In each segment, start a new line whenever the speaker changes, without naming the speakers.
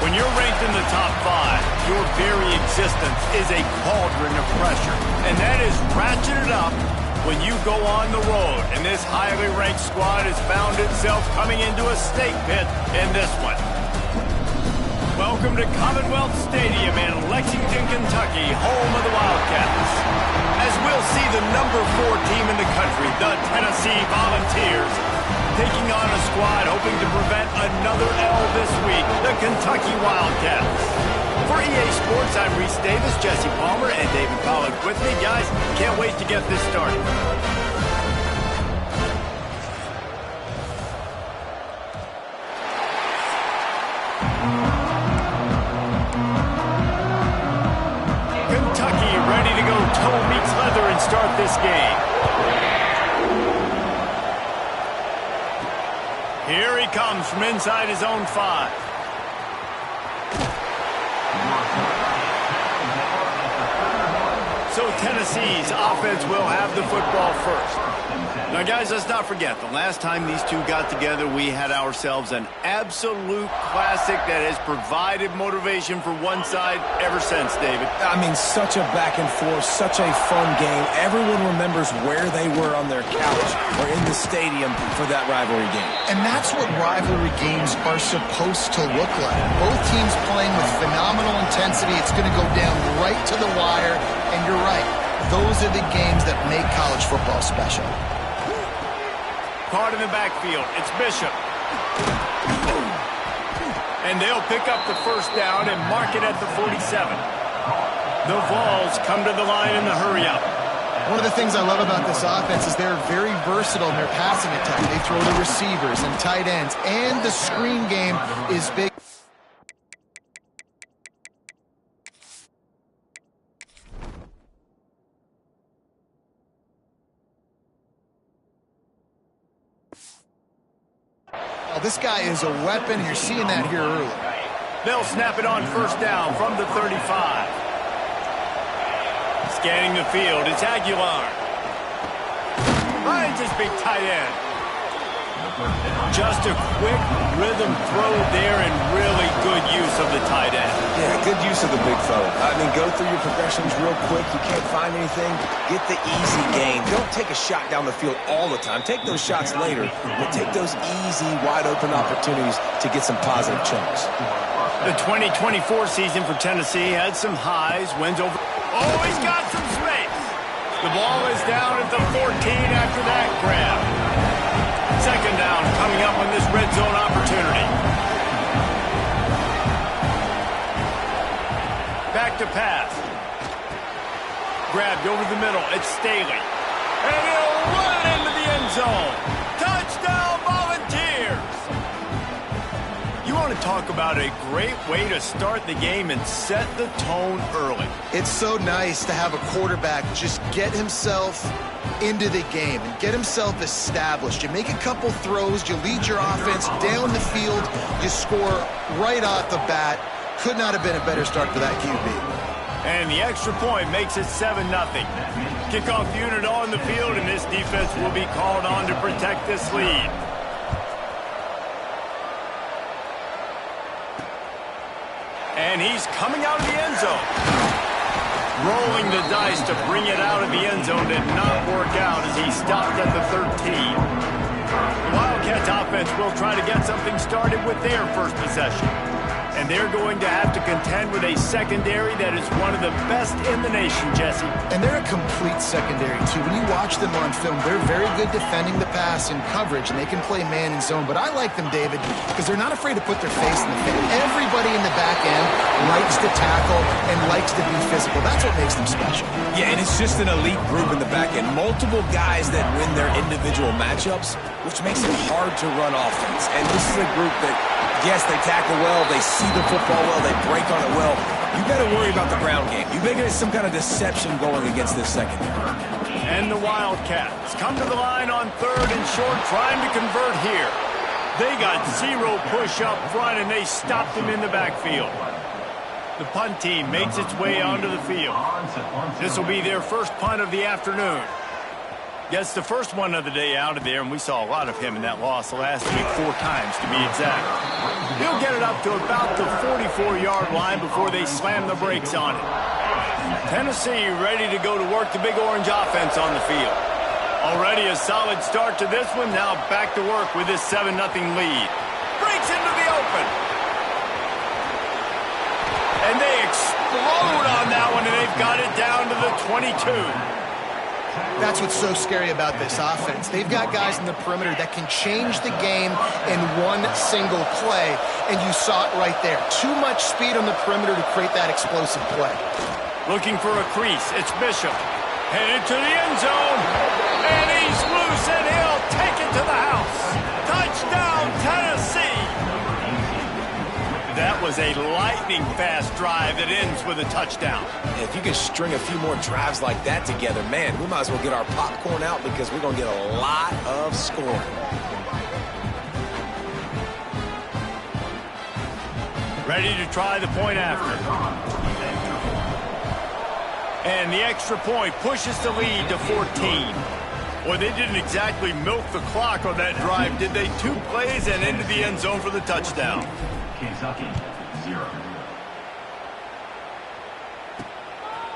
When you're ranked in the top 5, your very existence is a cauldron of pressure. And that is ratcheted up when you go on the road. And this highly ranked squad has found itself coming into a snake pit in this one. Welcome to Commonwealth Stadium in Lexington, Kentucky, home of the Wildcats. As we'll see the number 4 team in the country, the Tennessee Volunteers, taking on a squad hoping to prevent another L this week, the Kentucky Wildcats. For EA Sports, I'm Reese Davis, Jesse Palmer, and David Pollack with me. Guys, can't wait to get this started. Kentucky ready to go toe meets leather and start this game. Here he comes from inside his own 5. So Tennessee's offense will have the football first. Now, guys, let's not forget, the last time these two got together, we had ourselves an absolute classic that has provided motivation for one side ever since, David.
I mean, such a back and forth, such a fun game. Everyone remembers where they were on their couch or in the stadium for that rivalry game.
And that's what rivalry games are supposed to look like. Both teams playing with phenomenal intensity. It's going to go down right to the wire, and you're right. Those are the games that make college football special.
Caught in the backfield. It's Bishop. And they'll pick up the first down and mark it at the 47. The Vols come to the line in the hurry-up.
One of the things I love about this offense is they're very versatile in their passing attack. They throw to receivers and tight ends, and the screen game is big. This guy is a weapon. You're seeing that here early.
They'll snap it on first down from the 35. Scanning the field, it's Aguilar. Finds his big tight end. Just a quick rhythm throw there and really good use of the tight end.
Yeah, good use of the big fella. I mean, go through your progressions real quick. You can't find anything. Get the easy gain. Don't take a shot down the field all the time. Take those shots later, but take those easy, wide-open opportunities to get some positive chunks.
The 2024 season for Tennessee had some highs, wins over. Oh, he's got some space. The ball is down at the 14 after that grab. Second down coming up on this red zone opportunity. Back to pass. Grabbed over the middle. It's Staley. And he'll run it into the end zone. Touchdown, Volunteers! You want to talk about a great way to start the game and set the tone early.
It's so nice to have a quarterback just get himself into the game and get himself established. You make a couple throws, you lead your offense down the field, you score right off the bat. Could not have been a better start for that QB.
And the extra point makes it 7-0. Kickoff unit on the field, and this defense will be called on to protect this lead. And he's coming out of the end zone. Rolling the dice to bring it out of the end zone did not work out as he stopped at the 13. The Wildcats offense will try to get something started with their first possession. And they're going to have to contend with a secondary that is one of the best in the nation, Jesse.
And they're a complete secondary, too. When you watch them on film, they're very good defending the pass and coverage, and they can play man and zone. But I like them, David, because they're not afraid to put their face in the face. Everybody in the back end likes to tackle and likes to be physical. That's what makes them special.
Yeah, and it's just an elite group in the back end. Multiple guys that win their individual matchups, which makes it hard to run offense. And this is a group that, yes, they tackle well, they see the football well, they break on it well. You got to worry about the ground game. You make it some kind of deception going against this secondary.
And the Wildcats come to the line on third and short, trying to convert here. They got zero push up front, and they stopped him in the backfield. The punt team makes its way onto the field. This will be their first punt of the afternoon. Gets the first one of the day out of there, and we saw a lot of him in that loss last week, 4 times to be exact. He'll get it up to about the 44-yard line before they slam the brakes on it. Tennessee ready to go to work the Big Orange offense on the field. Already a solid start to this one. Now back to work with this 7-0 lead. Breaks into the open. And they explode on that one, and they've got it down to the 22.
That's what's so scary about this offense. They've got guys in the perimeter that can change the game in one single play, and you saw it right there. Too much speed on the perimeter to create that explosive play.
Looking for a crease. It's Bishop. Headed to the end zone, and he's loose, and he'll take it to the house. Touchdown, Tennessee! That was a lightning-fast drive that ends with a touchdown.
If you can string a few more drives like that together, man, we might as well get our popcorn out because we're going to get a lot of scoring.
Ready to try the point after. And the extra point pushes the lead to 14. Well, they didn't exactly milk the clock on that drive, did they? 2 plays and into the end zone for the touchdown.
Kentucky, 0.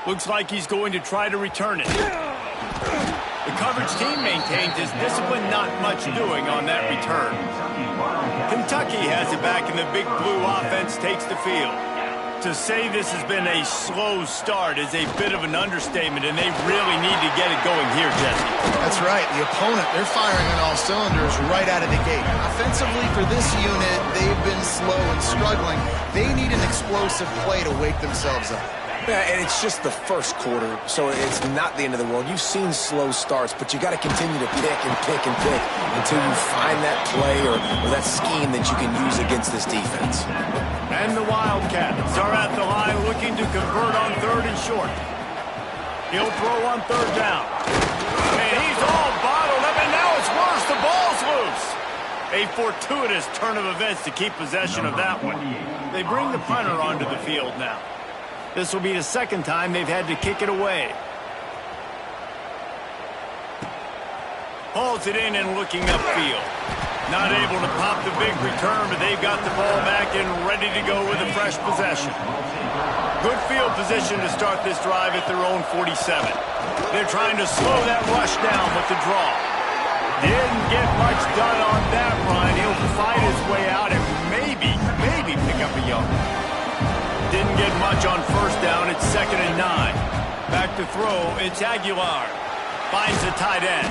Looks like he's going to try to return it. The coverage team maintains his discipline, not much doing on that return. Kentucky has it back, and the Big Blue offense takes the field. To say this has been a slow start is a bit of an understatement, and they really need to get it going here, Jesse.
That's right. The opponent, they're firing on all cylinders right out of the gate. Offensively, for this unit, they've been slow and struggling. They need an explosive play to wake themselves up.
Yeah, and it's just the first quarter, so it's not the end of the world. You've seen slow starts, but you got to continue to pick and pick and pick until you find that play or that scheme that you can use against this defense.
And the Wildcats are at the line looking to convert on 3rd and short. He'll throw on 3rd down. And he's all bottled up, and now it's worse. The ball's loose. A fortuitous turn of events to keep possession of that one. They bring the punter onto the field now. This will be the 2nd time they've had to kick it away. Hauls it in and looking upfield. Not able to pop the big return, but they've got the ball back and ready to go with a fresh possession. Good field position to start this drive at their own 47. They're trying to slow that rush down with the draw. Didn't get much done on that run. He'll fight his way out and maybe pick up a yard. Didn't get much on 1st down. It's 2nd and 9. Back to throw. It's Aguilar. Finds the tight end.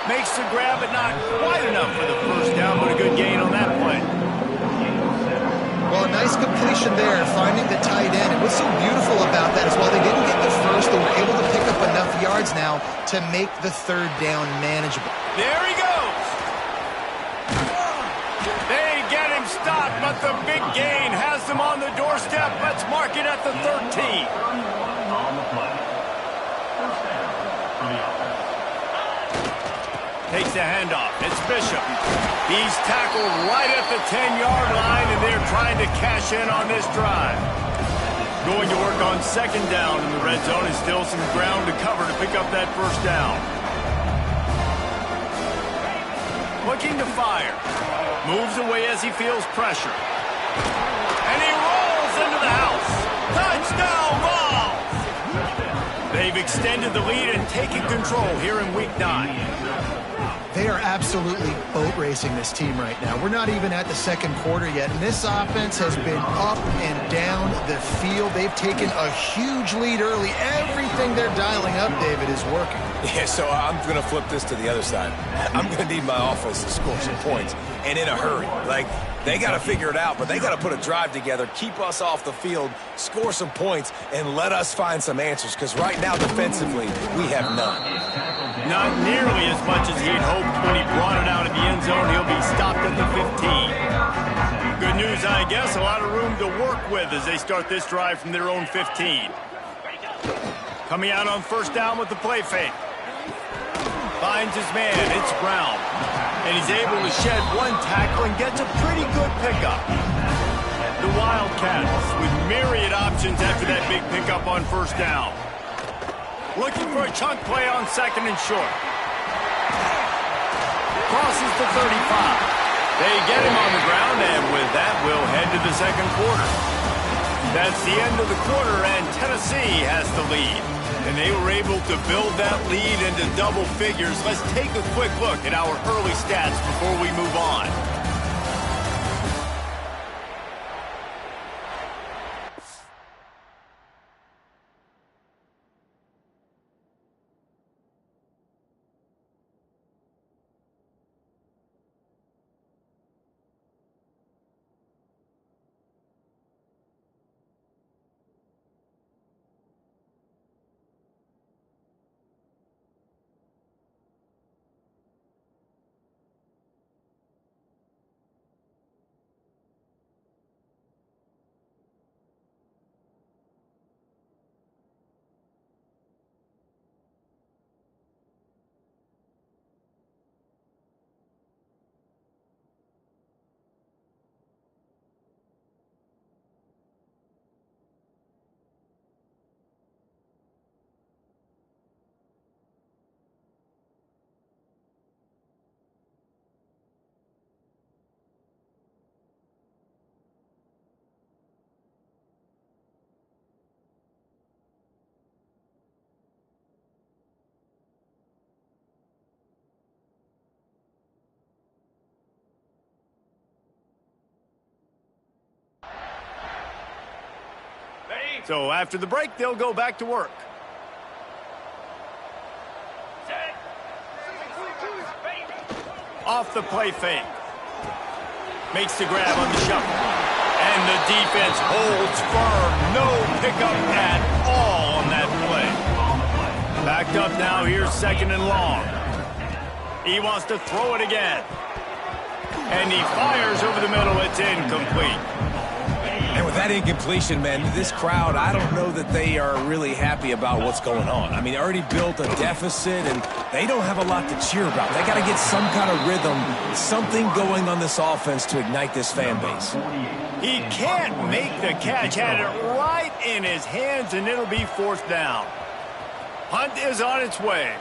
Makes the grab, but not quite enough for the 1st down, but a good gain on that play.
Well, a nice completion there, finding the tight end. And what's so beautiful about that is while they didn't get the 1st, they were able to pick up enough yards now to make the 3rd down manageable.
There he goes. They get him stopped, but the big gain has them on the doorstep. Let's mark it at the 13. Takes the handoff. It's Bishop. He's tackled right at the 10-yard line, and they're trying to cash in on this drive. Going to work on 2nd down in the red zone, and still some ground to cover to pick up that 1st down. Looking to fire. Moves away as he feels pressure. And he rolls into the house. Touchdown ball! They've extended the lead and taken control here in Week 9.
They are absolutely boat racing this team right now. We're not even at the 2nd quarter yet, and this offense has been up and down the field. They've taken a huge lead early. Everything they're dialing up, David, is working.
Yeah, so I'm going to flip this to the other side. I'm going to need my offense to score some points, and in a hurry. Like, they got to figure it out, but they got to put a drive together, keep us off the field, score some points, and let us find some answers, because right now, defensively, we have none.
Not nearly as much as he'd hoped when he brought it out of the end zone. He'll be stopped at the 15. Good news, I guess. A lot of room to work with as they start this drive from their own 15. Coming out on 1st down with the play fake. Finds his man. It's Brown. And he's able to shed one tackle and gets a pretty good pickup. The Wildcats with myriad options after that big pickup on 1st down. Looking for a chunk play on 2nd and short. crosses the 35. They get him on the ground, and with that, we'll head to the second quarter. That's the end of the quarter, and Tennessee has the lead. And they were able to build that lead into double figures. Let's take a quick look at our early stats before we move on. So after the break, they'll go back to work. Off the play fake. Makes the grab on the shuffle. And the defense holds firm. No pickup at all on that play. Backed up now. Here's second and long. He wants to throw it again. And he fires over the middle. It's incomplete.
And with that incompletion, man, this crowd, I don't know that they are really happy about what's going on. I mean, they already built a deficit, and they don't have a lot to cheer about. They got to get some kind of rhythm, something going on this offense to ignite this fan base.
He can't make the catch. Had it right in his hands, and it'll be fourth down. Hunt is on its way.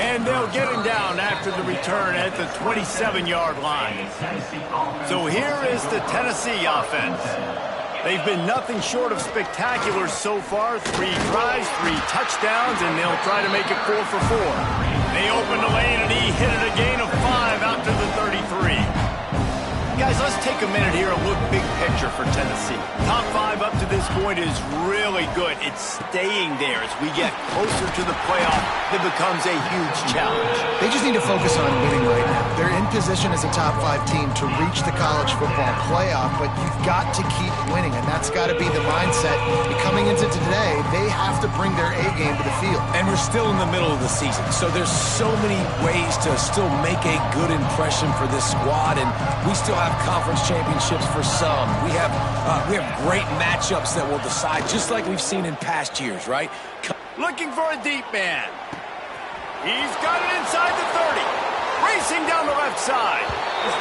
And they'll get him down after the return at the 27-yard line. So here is the Tennessee offense. They've been nothing short of spectacular so far. 3 drives, 3 touchdowns, and they'll try to make it 4 for 4. They opened the lane, and he hit it a gain of 5 out to the 33. Guys, let's take a minute here and look big picture for Tennessee. Top 5 up to this point is really good. It's staying there. As we get closer to the playoff, it becomes a huge challenge.
They just need to focus on winning right now. They're in position as a top 5 team to reach the college football playoff, but you've got to keep winning, and that's got to be the mindset. Coming into today, they have to bring their A game to the field.
And we're still in the middle of the season, so there's so many ways to still make a good impression for this squad, and we still have conference championships for some. We have great matchups that will decide, just like we've seen in past years, right?
Looking for a deep man. He's got it inside the 30. Racing down the left side.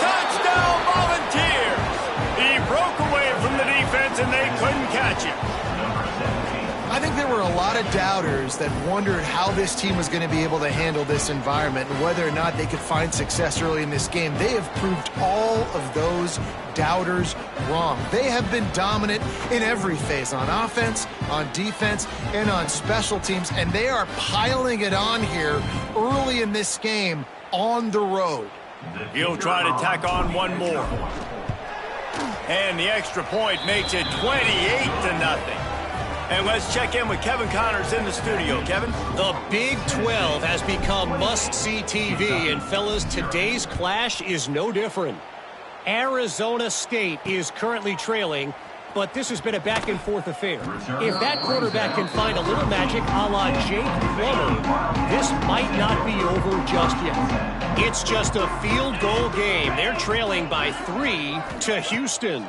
Touchdown, Volunteers. He broke away from the defense, and they couldn't catch him.
I think there were a lot of doubters that wondered how this team was going to be able to handle this environment and whether or not they could find success early in this game. They have proved all of those doubters wrong. They have been dominant in every phase, on offense, on defense, and on special teams, and they are piling it on here early in this game on the road.
He'll try to tack on one more. And the extra point makes it 28-0. And let's check in with Kevin Connors in the studio. Kevin?
The Big 12 has become must-see TV, and fellas, today's clash is no different. Arizona State is currently trailing, but this has been a back-and-forth affair. If that quarterback can find a little magic a la Jake Plummer, this might not be over just yet. It's just a field goal game. They're trailing by 3 to Houston.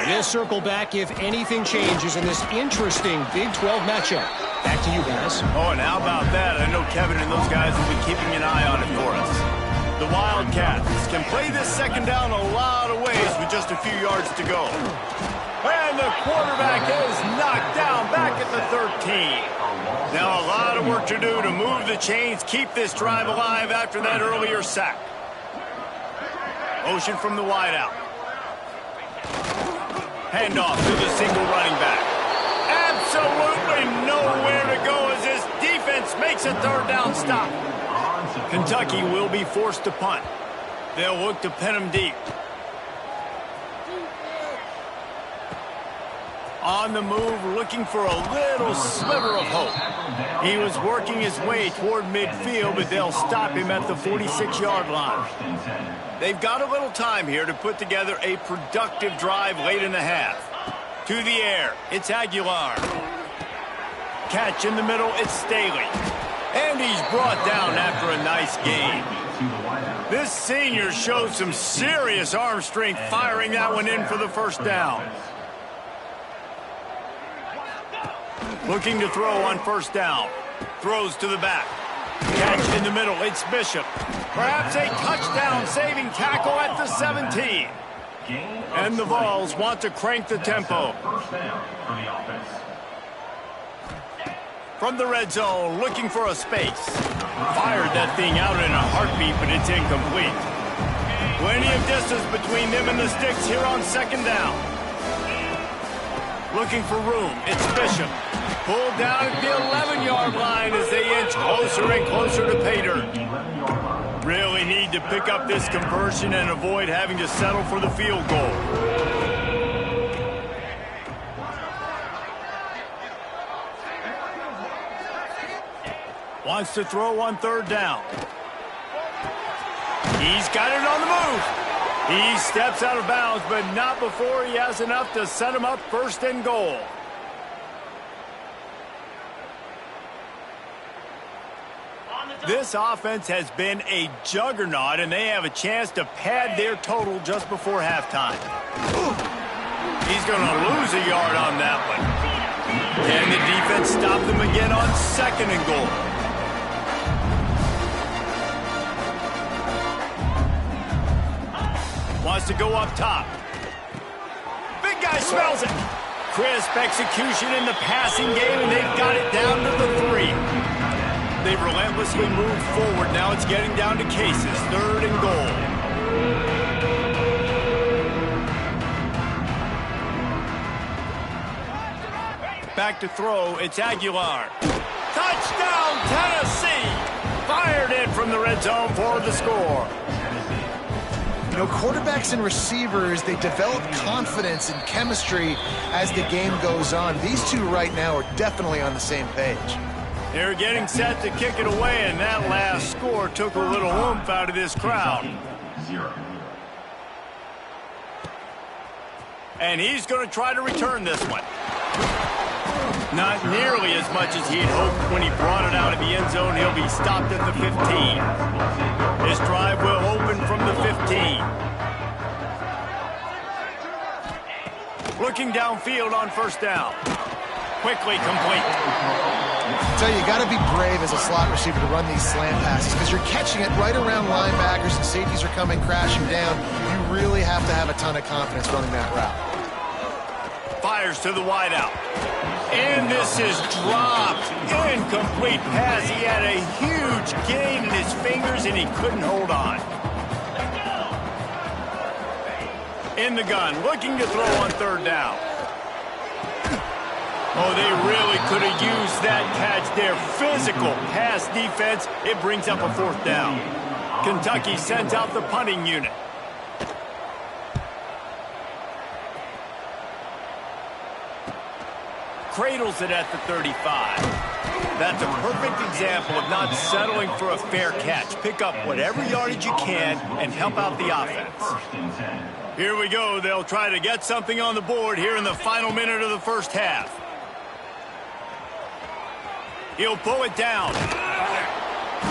We'll circle back if anything changes in this interesting Big 12 matchup. Back to you guys.
Oh, and how about that? I know Kevin and those guys have been keeping an eye on it for us. The Wildcats can play this second down a lot of ways with just a few yards to go. And the quarterback is knocked down back at the 13. Now a lot of work to do to move the chains, keep this drive alive after that earlier sack. Motion from the wideout. Handoff to the single running back. Absolutely nowhere to go as this defense makes a third down stop. Kentucky will be forced to punt. They'll look to pin him deep. On the move, looking for a little sliver of hope. He was working his way toward midfield, but they'll stop him at the 46-yard line. They've got a little time here to put together a productive drive late in the half. To the air, it's Aguilar. Catch in the middle, it's Staley. And he's brought down after a nice gain. This senior showed some serious arm strength firing that one in for the first down. Looking to throw on first down. Throws to the back. Catch in the middle. It's Bishop. Perhaps a touchdown-saving tackle at the 17. And the Vols want to crank the tempo. From the red zone, looking for a space. Fired that thing out in a heartbeat, but it's incomplete. Plenty of distance between them and the sticks here on second down. Looking for room. It's Bishop. Pulled down at the 11-yard line as they inch closer and closer to pay dirt. Really need to pick up this conversion and avoid having to settle for the field goal. Wants to throw on third down. He's got it on the move. He steps out of bounds, but not before he has enough to set him up first and goal. This offense has been a juggernaut, and they have a chance to pad their total just before halftime. He's going to lose a yard on that one. Can the defense stop them again on second and goal? Wants to go up top. Big guy smells it. Crisp execution in the passing game, and they've got it down to the 3. They've relentlessly moved forward. Now it's getting down to cases. Third and goal. Back to throw. It's Aguilar. Touchdown, Tennessee! Fired in from the red zone for the score.
You know, quarterbacks and receivers, they develop confidence and chemistry as the game goes on. These two right now are definitely on the same page.
They're getting set to kick it away, and that last score took a little oomph out of this crowd. And he's going to try to return this one. Not nearly as much as he had hoped when he brought it out of the end zone. He'll be stopped at the 15. This drive will open from the 15. Looking downfield on first down. Quickly complete.
I tell you got to be brave as a slot receiver to run these slant passes because you're catching it right around linebackers and safeties are coming crashing down. You really have to have a ton of confidence running that route.
Fires to the wideout. And this is dropped. Incomplete pass. He had a huge gain in his fingers and he couldn't hold on. In the gun, looking to throw on third down. Oh, they really could have used that catch there. Physical pass defense. It brings up a fourth down. Kentucky sends out the punting unit. Cradles it at the 35. That's a perfect example of not settling for a fair catch. Pick up whatever yardage you can and help out the offense. Here we go. They'll try to get something on the board here in the final minute of the first half. He'll pull it down.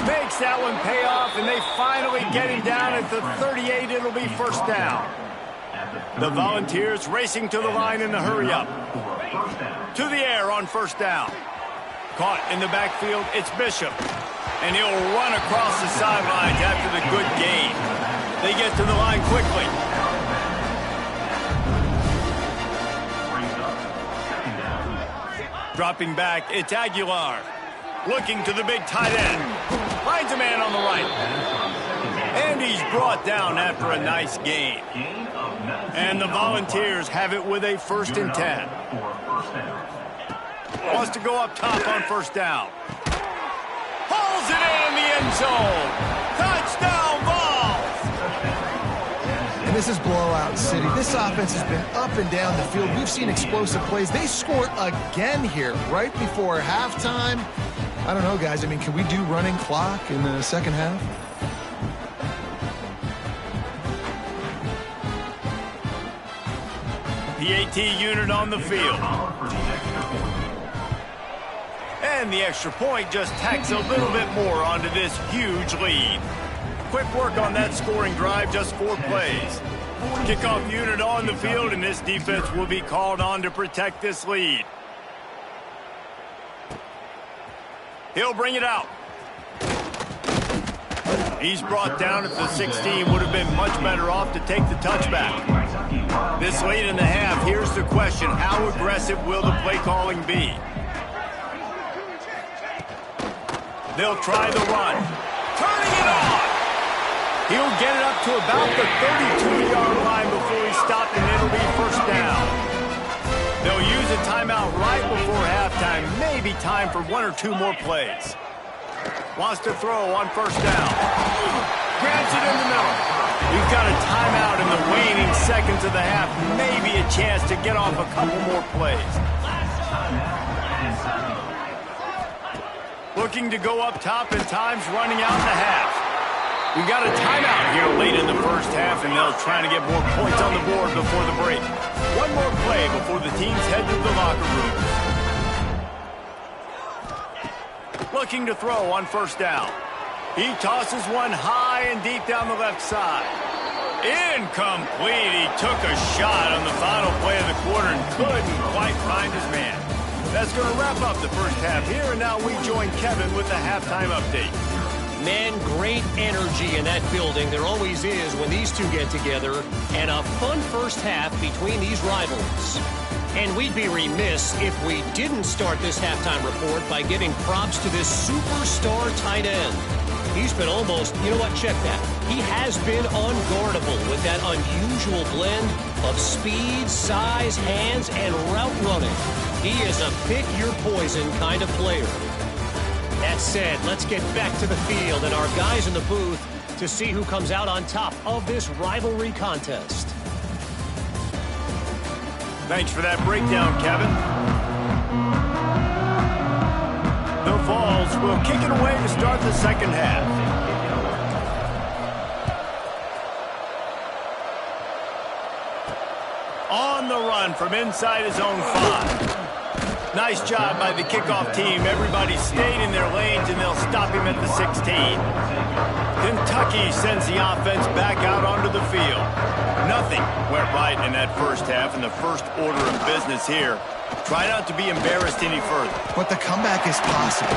Makes that one pay off, and they finally get him down at the 38. It'll be first down. The Volunteers racing to the line in the hurry-up. To the air on first down. Caught in the backfield, it's Bishop. And he'll run across the sidelines after the good gain. They get to the line quickly. Dropping back, it's Aguilar. Looking to the big tight end. Finds a man on the right. And he's brought down after a nice gain. And the Volunteers have it with a 1st and 10. Wants to go up top on 1st down. Hauls it in the end zone. Touchdown, Vols!
And this is blowout city. This offense has been up and down the field. We've seen explosive plays. They scored again here right before halftime. I don't know, guys. I mean, can we do running clock in the second half?
PAT unit on the field. And the extra point just tacks a little bit more onto this huge lead. Quick work on that scoring drive, just 4 plays. Kickoff unit on the field, and this defense will be called on to protect this lead. He'll bring it out. He's brought down at the 16. Would have been much better off to take the touchback. This late in the half, here's the question. How aggressive will the play calling be? They'll try the run. Turning it on! He'll get it up to about the 32-yard line before he's stopped, and it'll be 1st down. They'll use a timeout right before halftime. Maybe time for 1 or 2 more plays. Wants to throw on 1st down. Grabs it in the middle. You've got a timeout in the waning seconds of the half. Maybe a chance to get off a couple more plays. Looking to go up top, and time's running out in the half. We got a timeout here late in the 1st half, and they'll try to get more points on the board before the break. 1 more play before the teams head to the locker rooms. Looking to throw on 1st down. He tosses one high and deep down the left side. Incomplete. He took a shot on the final play of the quarter and couldn't quite find his man. That's going to wrap up the 1st half here, and now we join Kevin with the halftime update.
Man, great energy in that building. There always is when these two get together. And a fun 1st half between these rivals. And we'd be remiss if we didn't start this halftime report by giving props to this superstar tight end. He's been almost, you know what, check that. He has been unguardable with that unusual blend of speed, size, hands, and route running. He is a pick-your-poison kind of player. That said, let's get back to the field and our guys in the booth to see who comes out on top of this rivalry contest.
Thanks for that breakdown, Kevin. The Vols will kick it away to start the 2nd half. On the run from inside his own 5. Nice job by the kickoff team. Everybody stayed in their lanes, and they'll stop him at the 16. Kentucky sends the offense back out onto the field. Nothing went right in that 1st half, and the first order of business here. Try not to be embarrassed any further.
But the comeback is possible.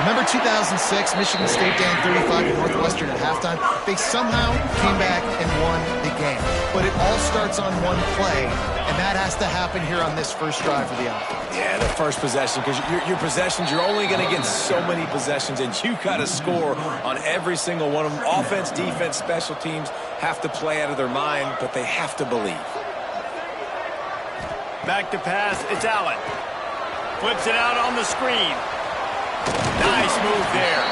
Remember 2006, Michigan State down 35 to Northwestern at halftime? They somehow came back and won the game. But it all starts on one play, and that has to happen here on this 1st drive for the offense.
Yeah, the 1st possession, because your possessions, you're only going to get so many possessions, and you got to score on every single one of them. Offense, defense, special teams have to play out of their mind, but they have to believe.
Back to pass, it's Allen. Flips it out on the screen. Nice move there.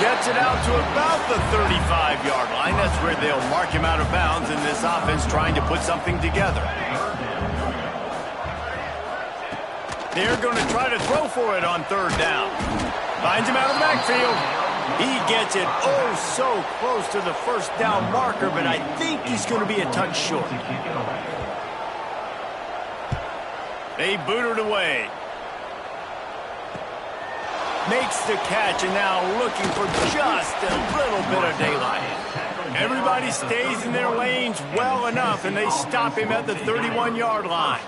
Gets it out to about the 35-yard line. That's where they'll mark him out of bounds, and this offense trying to put something together. They're going to try to throw for it on 3rd down. Finds him out of the backfield. He gets it oh so close to the 1st down marker, but I think he's going to be a touch short. They boot it away. Makes the catch, and now looking for just a little bit of daylight. Everybody stays in their lanes well enough, and they stop him at the 31-yard line.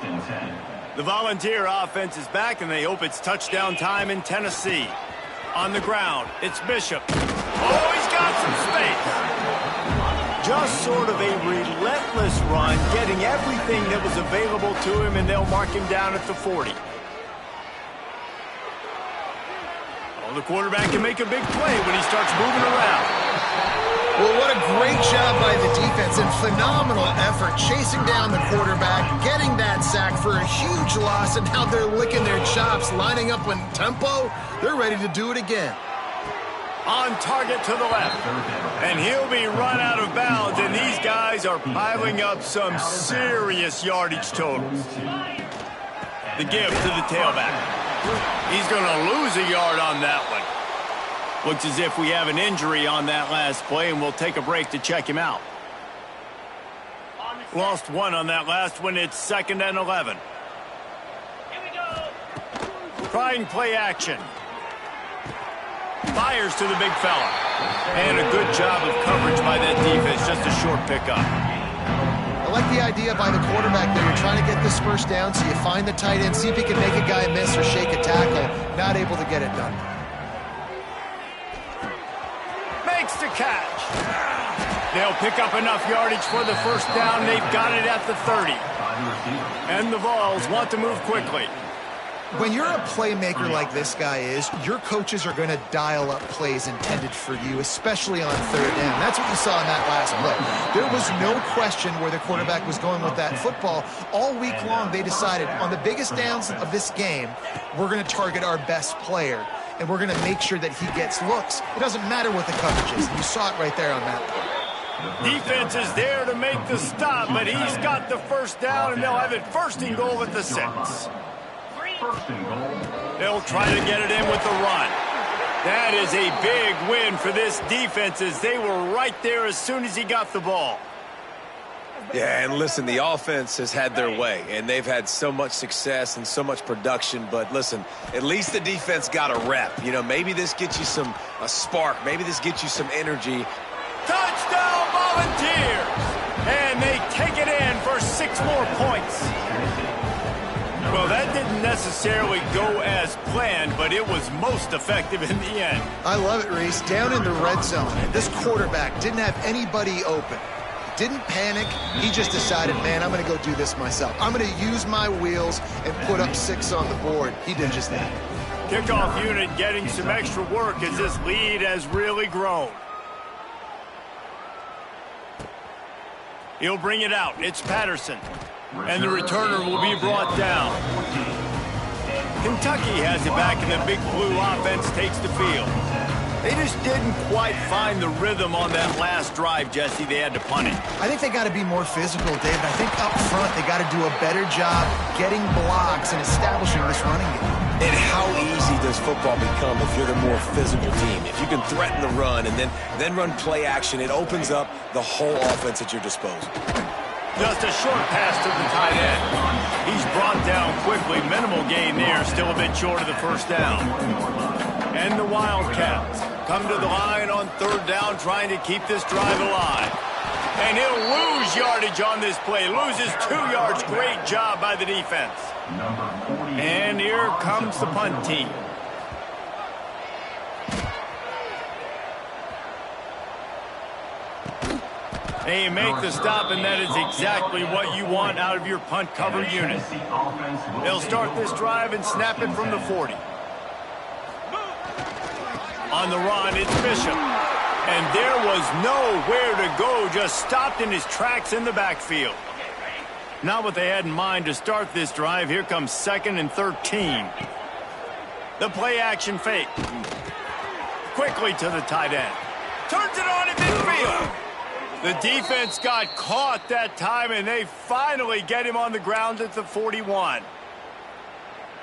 The Volunteer offense is back, and they hope it's touchdown time in Tennessee. On the ground, it's Bishop. Oh, he's got some space. Just sort of a relentless run, getting everything that was available to him, and they'll mark him down at the 40. Well, the quarterback can make a big play when he starts moving around.
Well, what a great job by the defense and phenomenal effort chasing down the quarterback, getting that sack for a huge loss, and now they're licking their chops, lining up in tempo. They're ready to do it again.
On target to the left. And he'll be run out of bounds, and these guys are piling up some serious yardage totals. The give to the tailback. He's going to lose a yard on that one. Looks as if we have an injury on that last play, and we'll take a break to check him out. Lost one on that last one. It's 2nd and 11. Trying play action. Fires to the big fella. And a good job of coverage by that defense. Just a short pickup.
I like the idea by the quarterback there. You're trying to get this first down, so you find the tight end, see if he can make a guy miss or shake a tackle. Not able to get it done.
Makes the catch. They'll pick up enough yardage for the first down. They've got it at the 30. And the Vols want to move quickly.
When you're a playmaker like this guy is, your coaches are going to dial up plays intended for you, especially on 3rd down. That's what you saw in that last play. There was no question where the quarterback was going with that football. All week long, they decided on the biggest downs of this game, we're going to target our best player, and we're going to make sure that he gets looks. It doesn't matter what the coverage is. You saw it right there on that play.
Defense is there to make the stop, but he's got the first down, and they'll have it 1st and goal at the 6. They'll try to get it in with the run. That is a big win for this defense as they were right there as soon as he got the ball.
Yeah, and listen, the offense has had their way, and they've had so much success and so much production. But listen, at least the defense got a rep. You know, maybe this gets you a spark. Maybe this gets you some energy.
Touchdown, Volunteers! And they take it in for 6 more points. Well, that didn't necessarily go as planned, but it was most effective in the end.
I love it, Reese. Down in the red zone, this quarterback didn't have anybody open. Didn't panic. He just decided, man, I'm going to go do this myself. I'm going to use my wheels and put up 6 on the board. He did just that.
Kickoff unit getting some extra work as this lead has really grown. He'll bring it out. It's Patterson. And the returner will be brought down. Kentucky has it back, and the Big Blue offense takes the field. They just didn't quite find the rhythm on that last drive, Jesse. They had to punt it.
I think they got to be more physical, David. I think up front they got to do a better job getting blocks and establishing this running game.
And how easy does football become if you're the more physical team? If you can threaten the run and then run play action, it opens up the whole offense at your disposal.
Just a short pass to the tight end. He's brought down quickly. Minimal gain there. Still a bit short of the first down. And the Wildcats come to the line on 3rd down, trying to keep this drive alive. And he'll lose yardage on this play. Loses 2 yards. Great job by the defense. And here comes the punt team. They make the stop, and that is exactly what you want out of your punt cover unit. They'll start this drive and snap it from the 40. On the run, it's Bishop. And there was nowhere to go, just stopped in his tracks in the backfield. Not what they had in mind to start this drive. Here comes 2nd and 13. The play action fake. Quickly to the tight end. Turns it on in midfield. The defense got caught that time, and they finally get him on the ground at the 41.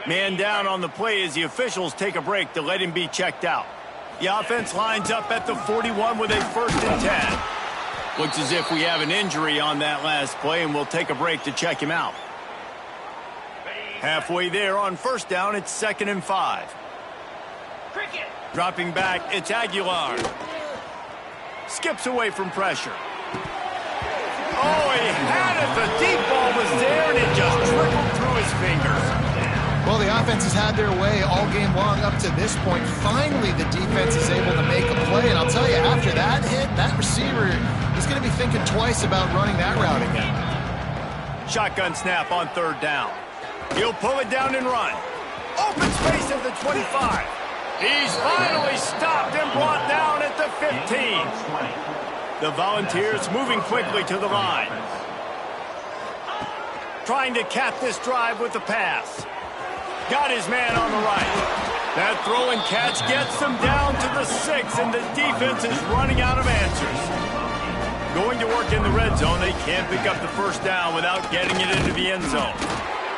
Man down on the play as the officials take a break to let him be checked out. The offense lines up at the 41 with a 1st and 10. Looks as if we have an injury on that last play, and we'll take a break to check him out. Halfway there on 1st down, it's 2nd and 5. Dropping back, it's Aguilar. Skips away from pressure. Oh, he had it. The deep ball was there, and it just trickled through his fingers.
Well, the offense has had their way all game long up to this point. Finally, the defense is able to make a play, and I'll tell you, after that hit, that receiver is going to be thinking twice about running that route again.
Shotgun snap on 3rd down. He'll pull it down and run. Open space at the 25. He's finally stopped and brought down at the 15. The Volunteers moving quickly to the line. Trying to cap this drive with the pass. Got his man on the right. That throw and catch gets them down to the 6, and the defense is running out of answers. Going to work in the red zone, they can't pick up the first down without getting it into the end zone.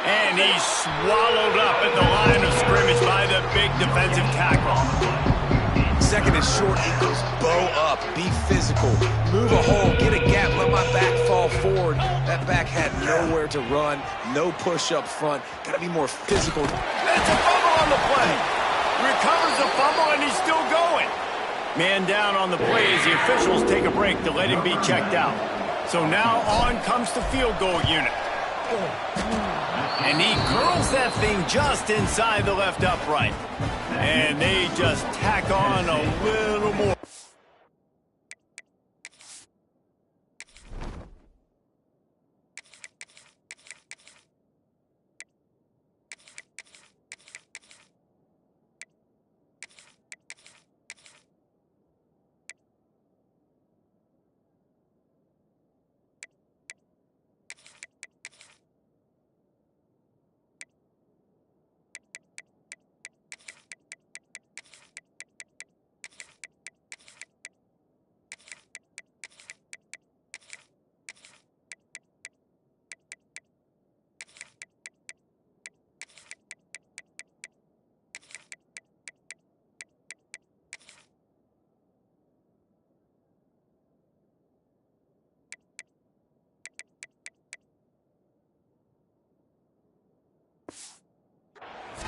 And he's swallowed up at the line of scrimmage by the big defensive tackle.
Second and short equals bow up, be physical, move a hole, get a gap, let my back fall forward. That back had nowhere to run, no push up front. Got to be more physical.
It's a fumble on the play. Recovers the fumble, and he's still going. Man down on the play as the officials take a break to let him be checked out. So now on comes the field goal unit. And he curls that thing just inside the left upright. And they just tack on a little more.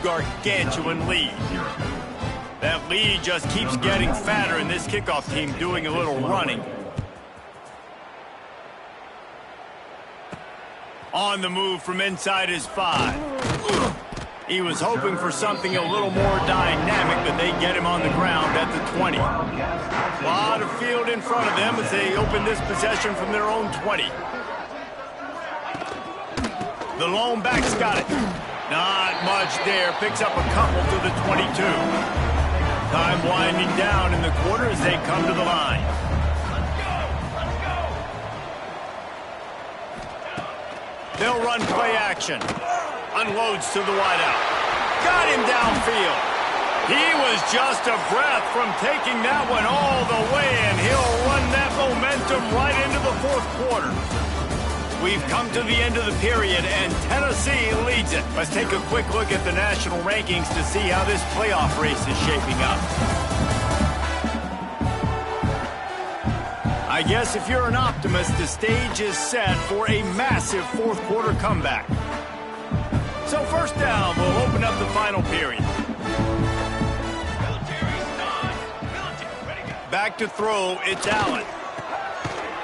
Gargantuan lead. That lead just keeps getting fatter, and this kickoff team doing a little running. On the move from inside his 5. He was hoping for something a little more dynamic, but they get him on the ground at the 20. A lot of field in front of them as they open this possession from their own 20. The lone back's got it. Not much there. Picks up a couple to the 22. Time winding down in the quarter as they come to the line. They'll run play action. Unloads to the wideout. Got him downfield. He was just a breath from taking that one all the way, and he'll run that momentum right into the fourth quarter. We've come to the end of the period, and Tennessee leads it. Let's take a quick look at the national rankings to see how this playoff race is shaping up. I guess if you're an optimist, the stage is set for a massive fourth quarter comeback. So first down, we'll open up the final period. Back to throw, it's Allen.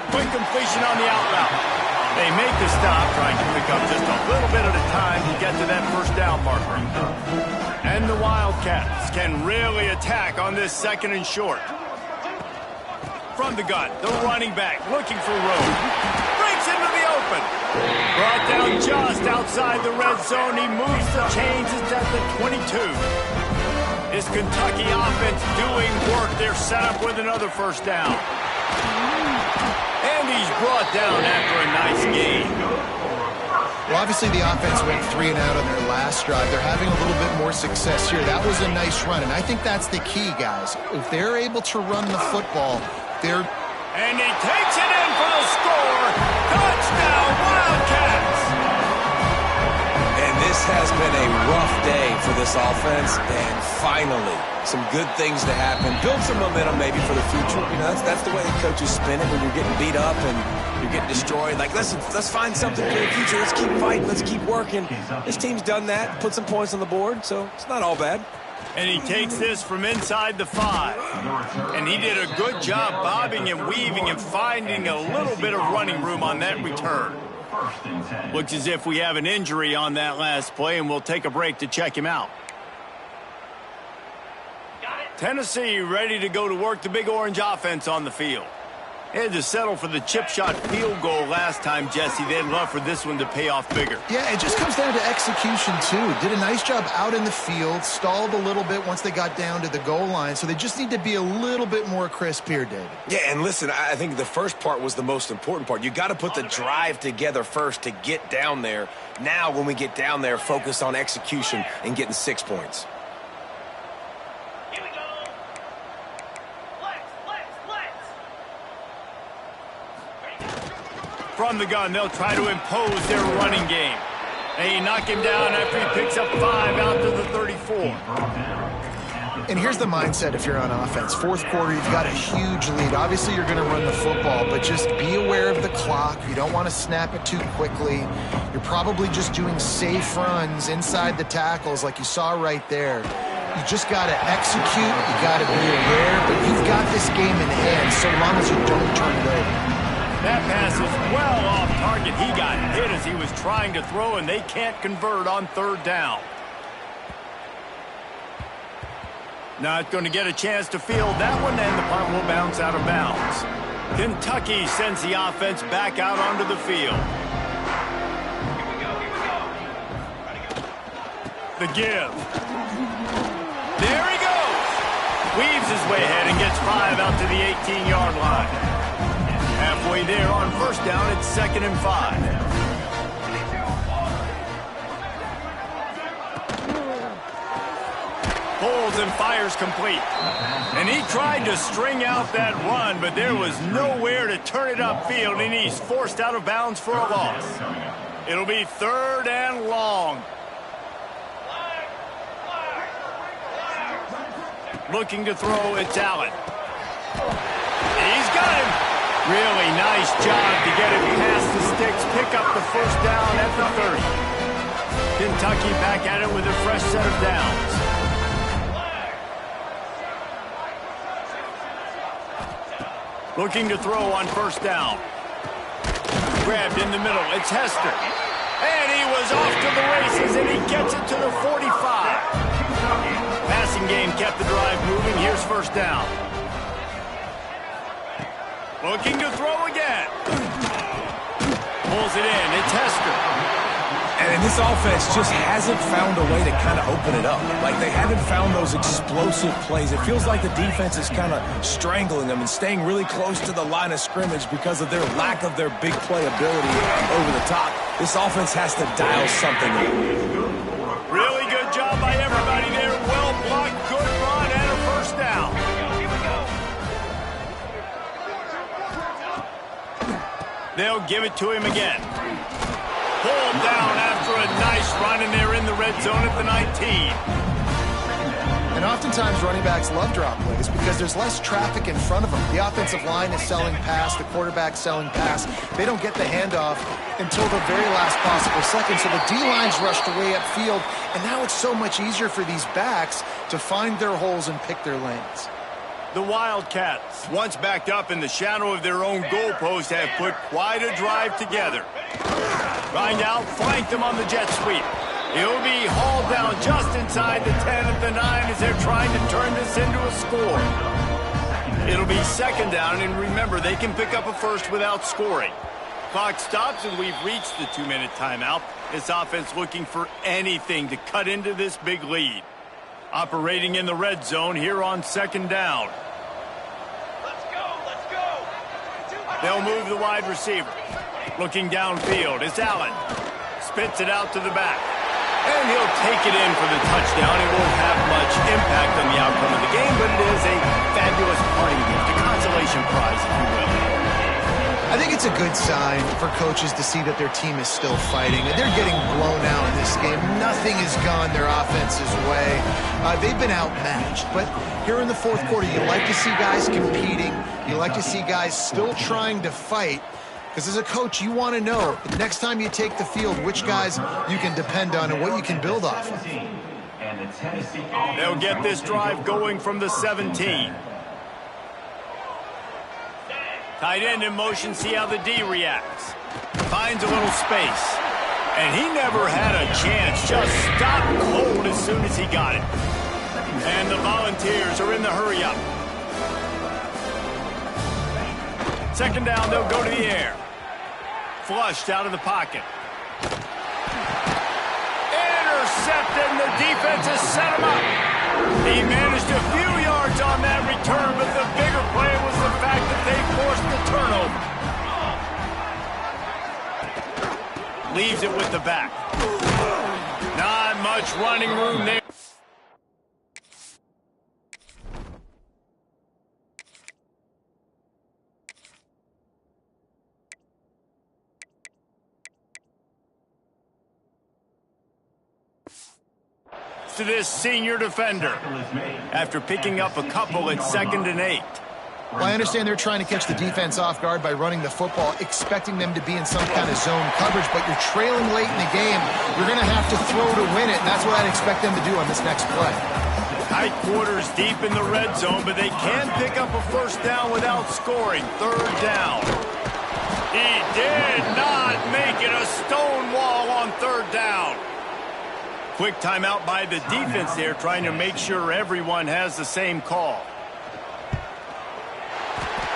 Quick completion on the out route. They make the stop, trying to pick up just a little bit at a time to get to that first down marker. And the Wildcats can really attack on this second and short. From the gun, the running back looking for room. Breaks into the open. Brought down just outside the red zone. He moves the chains. It's at the 22. Is Kentucky offense doing work? They're set up with another first down. And he's brought down after a nice gain.
Well, obviously the offense went 3 and out on their last drive. They're having a little bit more success here. That was a nice run, and I think that's the key, guys. If they're able to run the football, they're...
And he takes it in for the score. Touchdown, Wildcats!
And this has been a rough day for this offense, and finally, some good things to happen. Build some momentum maybe for the future. You know, that's the way the coaches spin it when you're getting beat up and you're getting destroyed. Like, listen, let's find something for the future. Let's keep fighting. Let's keep working. This team's done that, put some points on the board, so it's not all bad.
And he takes this from inside the 5. And he did a good job bobbing and weaving and finding a little bit of running room on that return. Looks as if we have an injury on that last play, and we'll take a break to check him out. Tennessee ready to go to work, the Big Orange offense on the field. They had to settle for the chip shot field goal last time, Jesse. They'd love for this one to pay off bigger.
Yeah, it just comes down to execution, too. Did a nice job out in the field, stalled a little bit once they got down to the goal line, so they just need to be a little bit more crisp here, David.
Yeah, and listen, I think the first part was the most important part. You got to put the drive together first to get down there. Now, when we get down there, focus on execution and getting 6 points.
From the gun, they'll try to impose their running game. They knock him down after he picks up 5 out to the 34.
And here's the mindset if you're on offense. Fourth quarter, you've got a huge lead. Obviously, you're going to run the football, but just be aware of the clock. You don't want to snap it too quickly. You're probably just doing safe runs inside the tackles like you saw right there. You just got to execute. You got to be aware, but you've got this game in hand so long as you don't turn it over.
That pass is well off target. He got hit as he was trying to throw, and they can't convert on third down. Not going to get a chance to field that one, and the punt will bounce out of bounds. Kentucky sends the offense back out onto the field. The give. There he goes. Weaves his way ahead and gets 5 out to the 18-yard line. Halfway there on first down, it's 2nd and 5. Pulls and fires complete. And he tried to string out that run, but there was nowhere to turn it upfield, and he's forced out of bounds for a loss. It'll be 3rd and long. Looking to throw, it's Allen. He's got him. Really nice job to get it past the sticks, pick up the first down at the 30. Kentucky back at it with a fresh set of downs. Looking to throw on first down. Grabbed in the middle, it's Hester. And he was off to the races, and he gets it to the 45. Passing game kept the drive moving. Here's first down. Looking to throw again. Pulls it in. It's Hester.
And this offense just hasn't found a way to kind of open it up. Like, they haven't found those explosive plays. It feels like the defense is kind of strangling them and staying really close to the line of scrimmage because of their lack of their big play ability over the top. This offense has to dial something in.
Really good job by everybody there. Well blocked, good run, and a first down. They'll give it to him again. Pulled down after a nice run, and they're in the red zone at the 19.
And oftentimes running backs love drop plays because there's less traffic in front of them. The offensive line is selling pass, the quarterback's selling pass. They don't get the handoff until the very last possible second, so the D-line's rushed away upfield, and now it's so much easier for these backs to find their holes and pick their lanes.
The Wildcats, once backed up in the shadow of their own goalpost, have put quite a drive together. Grind out, flanked them on the jet sweep. He'll be hauled down just inside the 10 at the 9 as they're trying to turn this into a score. It'll be 2nd down, and remember, they can pick up a first without scoring. Clock stops, and we've reached the 2-minute timeout. This offense looking for anything to cut into this big lead. Operating in the red zone here on 2nd down.
Let's go.
They'll move the wide receiver. Looking downfield, it's Allen. Spits it out to the back. And he'll take it in for the touchdown. It won't have much impact on the outcome of the game, but it is a fabulous parting gift, a consolation prize, if you will.
I think it's a good sign for coaches to see that their team is still fighting. They're getting blown out in this game. Nothing has gone their offense's way. They've been outmatched. But here in the fourth quarter, you like to see guys competing. You like to see guys still trying to fight. Because as a coach, you want to know the next time you take the field which guys you can depend on and what you can build off of.
They'll get this drive going from the 17. Tight end in motion, see how the D reacts. Finds a little space. And he never had a chance. Just stopped cold as soon as he got it. And the Volunteers are in the hurry-up. second down, they'll go to the air. Flushed out of the pocket. Intercepted, and the defense has set him up. He managed a few yards on that return, but the bigger play was the fact that they forced the turnover. Leaves it with the back. Not much running room there. To this senior defender after picking up a couple at 2nd and 8.
Well, I understand they're trying to catch the defense off guard by running the football, expecting them to be in some kind of zone coverage, but you're trailing late in the game. You're going to have to throw to win it, and that's what I'd expect them to do on this next play.
Tight quarters deep in the red zone, but they can pick up a first down without scoring. 3rd down. He did not make it a stone wall on 3rd down. Quick timeout by the defense there, trying to make sure everyone has the same call.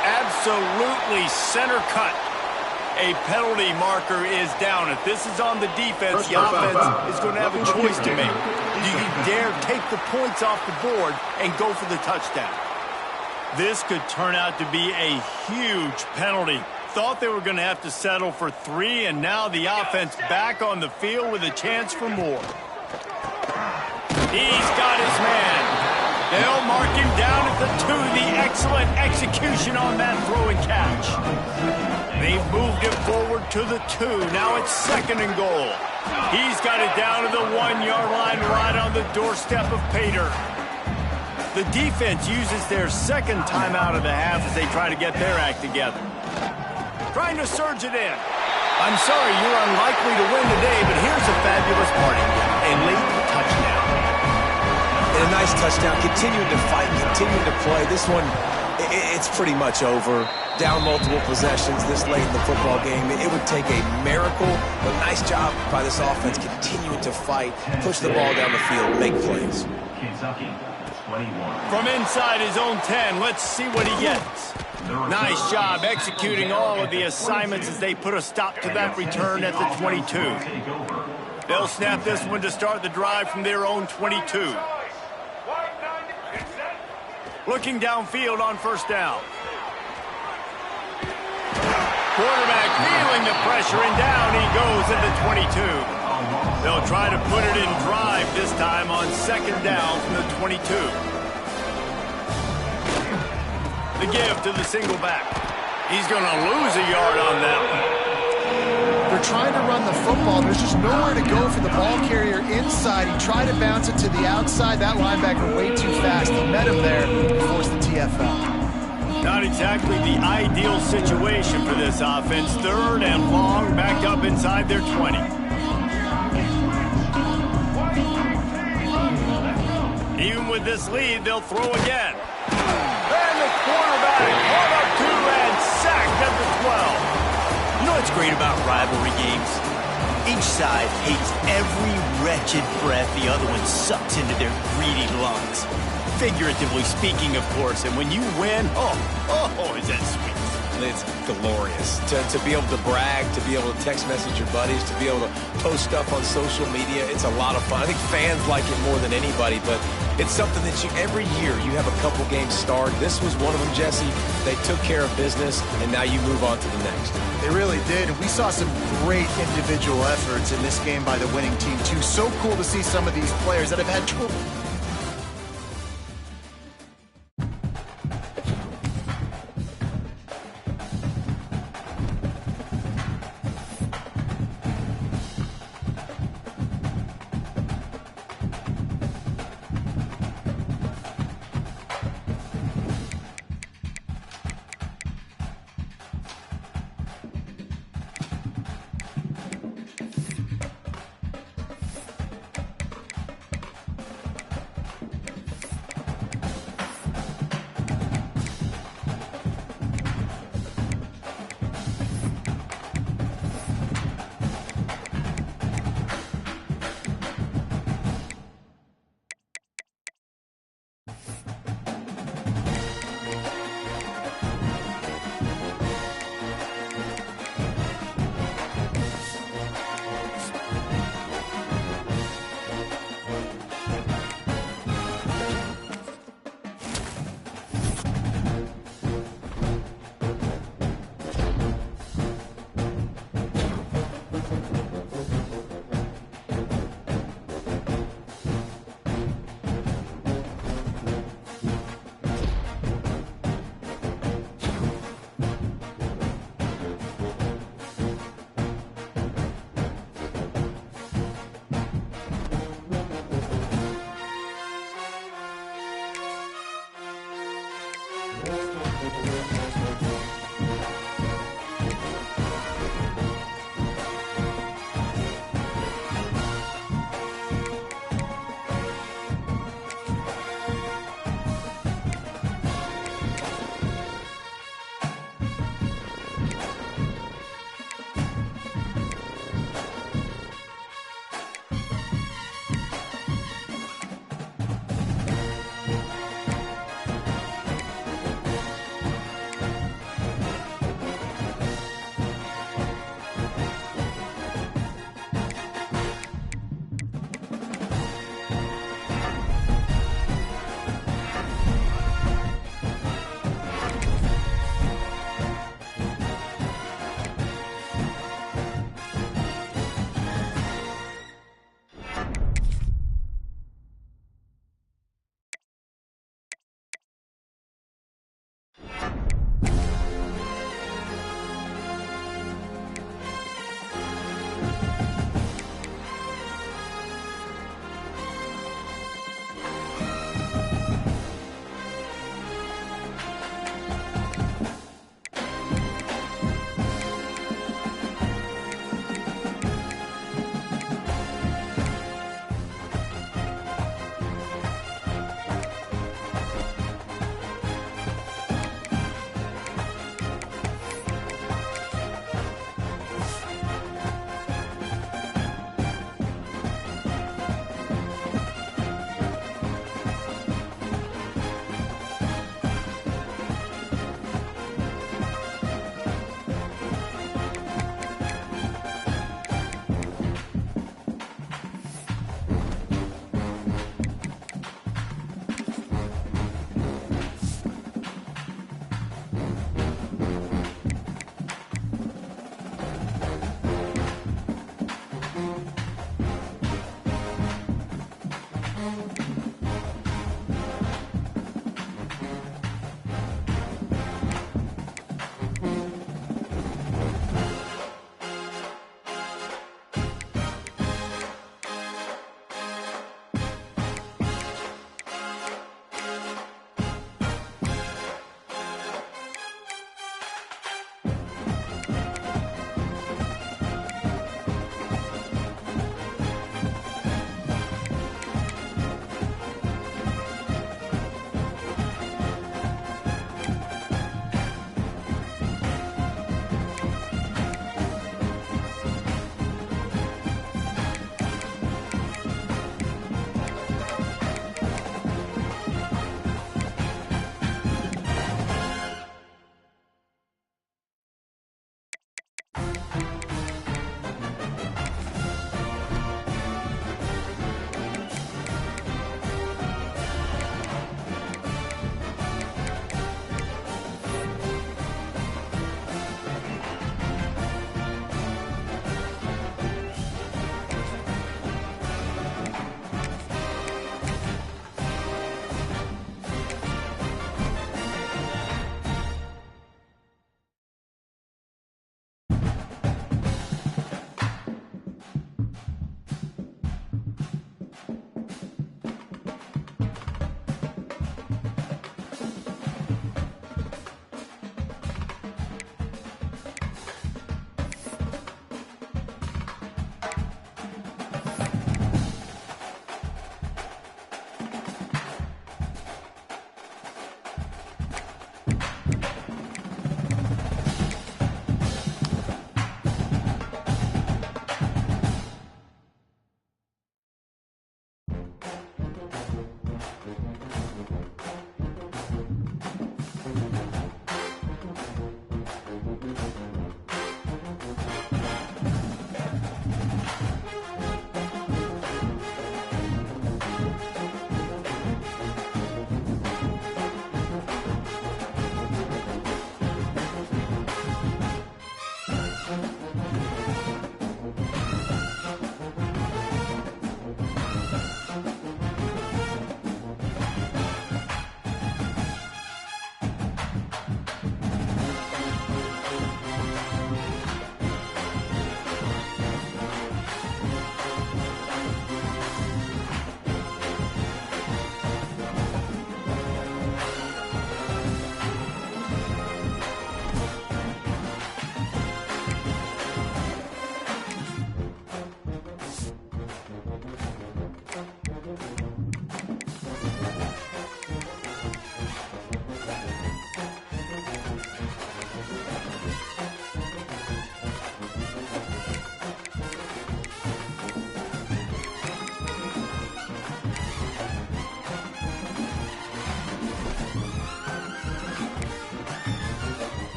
Absolutely center cut. A penalty marker is down. If this is on the defense, the offense is going to have a choice to make. Do you dare take the points off the board and go for the touchdown? This could turn out to be a huge penalty. Thought they were going to have to settle for 3, and now the offense back on the field with a chance for more. He's got his man. They'll mark him down at the 2. The excellent execution on that throw and catch. They've moved it forward to the 2. Now it's 2nd and goal. He's got it down to the 1-yard line right on the doorstep of Pater. The defense uses their 2nd timeout of the half as they try to get their act together. Trying to surge it in. I'm sorry, you're unlikely to win today, but here's a fabulous parting gift. A late touchdown.
And a nice touchdown, continuing to fight, continuing to play. This one, it's pretty much over. Down multiple possessions this late in the football game. It would take a miracle, but nice job by this offense continuing to fight, push the ball down the field, make plays.
Kentucky, 21.
From inside his own 10, let's see what he gets. Nice job executing all of the assignments as they put a stop to that return at the 22. They'll snap this one to start the drive from their own 22. Looking downfield on 1st down. Quarterback feeling the pressure, and down he goes at the 22. They'll try to put it in drive this time on 2nd down from the 22. The give to the single back. He's going to lose a yard on that one.
They're trying to run the football. There's just nowhere to go for the ball carrier inside. He tried to bounce it to the outside. That linebacker way too fast. He met him there and forced the TFL.
Not exactly the ideal situation for this offense. 3rd and long, back up inside their 20. Even with this lead, they'll throw again. And the quarterback caught up to and sacked at the 12.
You know what's great about rivalry games? Each side hates every wretched breath the other one sucks into their greedy lungs. Figuratively speaking, of course. And when you win, is that sweet.
It's glorious. To be able to brag, to be able to text message your buddies, to be able to post stuff on social media, it's a lot of fun. I think fans like it more than anybody, but it's something that every year you have a couple games start. This was one of them, Jesse. They took care of business, and now you move on to the next.
They really did. We saw some great individual efforts in this game by the winning team, too. So cool to see some of these players that have had trouble.